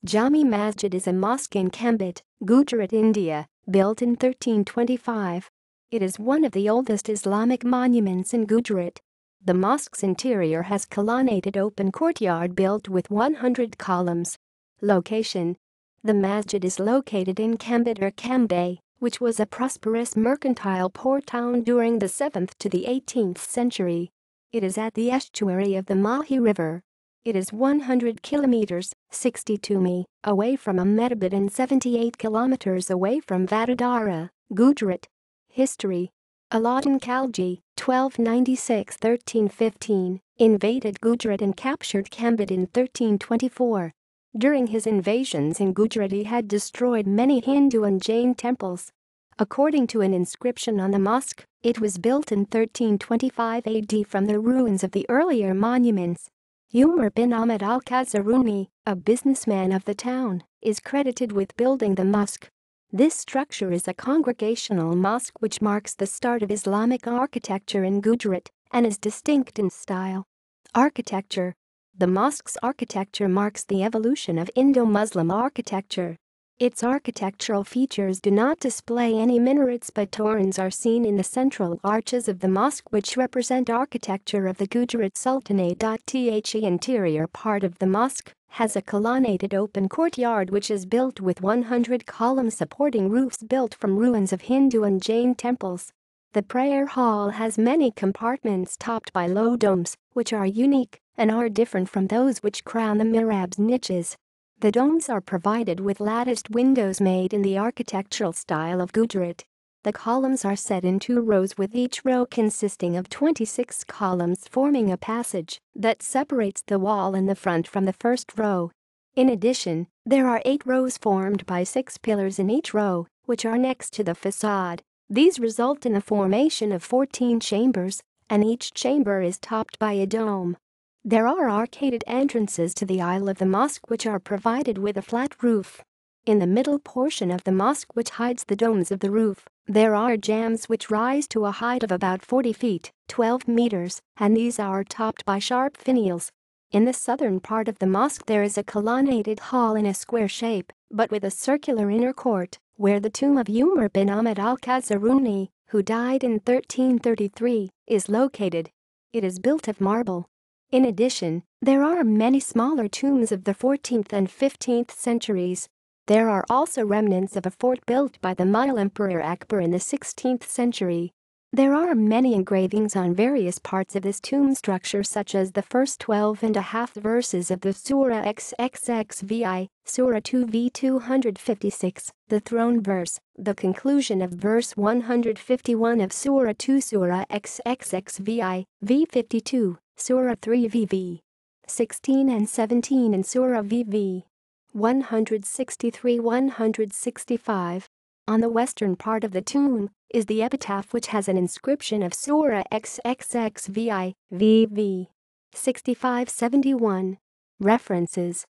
Jami Masjid is a mosque in Khambhat, Gujarat, India, built in 1325. It is one of the oldest Islamic monuments in Gujarat. The mosque's interior has colonnaded open courtyard built with 100 columns. Location: the masjid is located in Khambhat or Khambhat, which was a prosperous mercantile port town during the 7th to the 18th century. It is at the estuary of the Mahi River. It is 100 kilometers (62 mi) away from Ahmedabad and 78 kilometers away from Vadodara, Gujarat. History: Alauddin Khalji (1296–1315) invaded Gujarat and captured Khambhat in 1324. During his invasions in Gujarat, he had destroyed many Hindu and Jain temples. According to an inscription on the mosque, it was built in 1325 AD from the ruins of the earlier monuments. Umar bin Ahmad al-Khazaruni, a businessman of the town, is credited with building the mosque. This structure is a congregational mosque which marks the start of Islamic architecture in Gujarat and is distinct in style. Architecture: the mosque's architecture marks the evolution of Indo-Muslim architecture. Its architectural features do not display any minarets, but torans are seen in the central arches of the mosque, which represent architecture of the Gujarat Sultanate. The interior part of the mosque has a colonnaded open courtyard which is built with 100 columns supporting roofs built from ruins of Hindu and Jain temples. The prayer hall has many compartments topped by low domes, which are unique and are different from those which crown the mihrab's niches. The domes are provided with latticed windows made in the architectural style of Gujarat. The columns are set in 2 rows, with each row consisting of 26 columns forming a passage that separates the wall in the front from the first row. In addition, there are 8 rows formed by 6 pillars in each row, which are next to the facade. These result in a formation of 14 chambers, and each chamber is topped by a dome. There are arcaded entrances to the aisle of the mosque which are provided with a flat roof. In the middle portion of the mosque, which hides the domes of the roof, there are jams which rise to a height of about 40 feet (12 meters), and these are topped by sharp finials. In the southern part of the mosque there is a colonnaded hall in a square shape, but with a circular inner court, where the tomb of Umar bin Ahmad al-Khazaruni, who died in 1333, is located. It is built of marble. In addition, there are many smaller tombs of the 14th and 15th centuries. There are also remnants of a fort built by the Mughal Emperor Akbar in the 16th century. There are many engravings on various parts of this tomb structure, such as the first 12.5 verses of the Surah XXXVI, Surah 2v 256, the throne verse, the conclusion of verse 151 of Surah 2, Surah XXXVI, v52, Surah 3 vv 16 and 17, and Surah vv 163-165. On the western part of the tomb is the epitaph, which has an inscription of Surah XXXVI, vv 65-71. References: